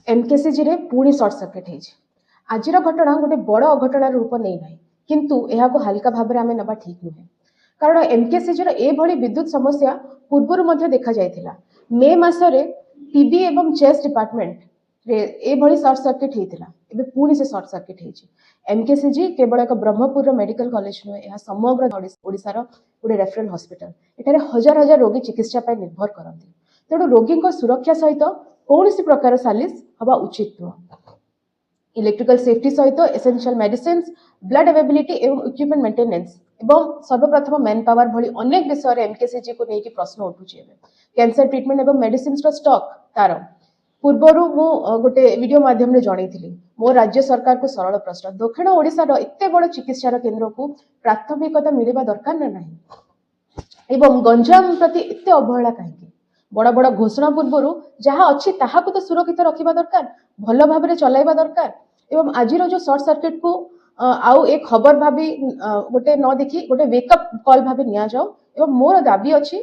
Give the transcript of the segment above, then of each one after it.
MKCG रे पुणी short circuit होती। आज घटना गोटे बड़ अघटनार रूप नहीं ना, किंतु यह हल्का भाव में आम ना ठीक नुहे। कारण एमकेसीजी एभली विद्युत समस्या पूर्वर देखा जाइथिला। मे मासरे टीबी एवं चेस्ट डिपार्टमेंट रे एभली सर्ट सर्किट होता। एबे पुणी से सर्ट सर्किट होती। एमकेसीजी केवल एक ब्रह्मपुर मेडिकल कॉलेज नुहे, यह समग्र ओडिशार गोटे रेफरल हॉस्पिटल। एठारे हजार हजार रोगी चिकित्सा पर निर्भर करते। तेणु रोगी सुरक्षा सहित कौन प्रकार सालिस हवा उचित नुह। इलेक्ट्रिकल सेफ्टी सहित एसेंशियल मेडिसिन, ब्लड अवेलेबिलिटी एवं इक्विपमेंट मेंटेनेंस एवं सर्वप्रथम मैन पावर भली अनेक विषय एमकेसीजी को लेकिन प्रश्न उठुचे। कैंसर ट्रीटमेंट एवं मेडिसिन स्टॉक तार पूर्वर मु गोटे वीडियो माध्यम जनई मो राज्य सरकार को सरल प्रश्न, दक्षिण ओडिशार एते बड़ चिकित्सा केन्द्र को प्राथमिकता मिलवा दरकार ना नहीं एवं गंजाम प्रति एते अवहेला कहीं? बड़ बड़ घोषणा पूर्वर जहाँ अच्छी ताहाको तो सुरक्षित रखा दरकार, भल भाव में चलाइबा दरकार। एवं आज जो सर्ट सर्किट को आउ एक खबर भाभी गोटे न देखी गोटे वेकअप कॉल भाव नि जाओ। एवं मोर दाबी अच्छी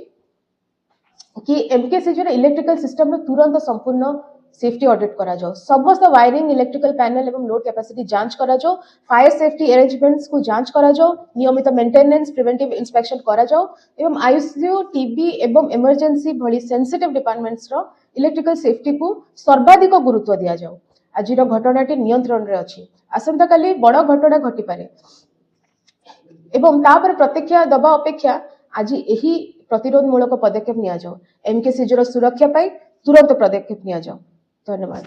कि एमकेसीजी इलेक्ट्रिकल सिस्टम तुरंत संपूर्ण सेफ्टी ऑडिट करा जाओ। समस्त वायरिंग, इलेक्ट्रिकल पैनल एवं लोड कैपेसिटी जांच करा जाओ। फायर सेफ्टी अरेंजमेंट्स को जांच करा जाओ। नियमित मेंटेनेंस, प्रिवेंटिव इंस्पेक्शन करा जाओ एवं आईसीयू, टीबी एवं इमरजेंसी भली सेंसिटिव डिपार्टमेंट्स रो इलेक्ट्रिकल सेफ्टी को सर्वाधिक गुरुत्व दिया जाओ। आज घटनाटी नियंत्रण रे अछि, आसंता काली बड़ घटना घटी पारे एवं तापर प्रतिक्रिया दबा अपेक्षा आज यही प्रतिरोधमूलक पदक्षेप निया जाओ। एमकेसीजी सुरक्षा पाई तुरंत पदक्षेप निया जाओ। धन्यवाद।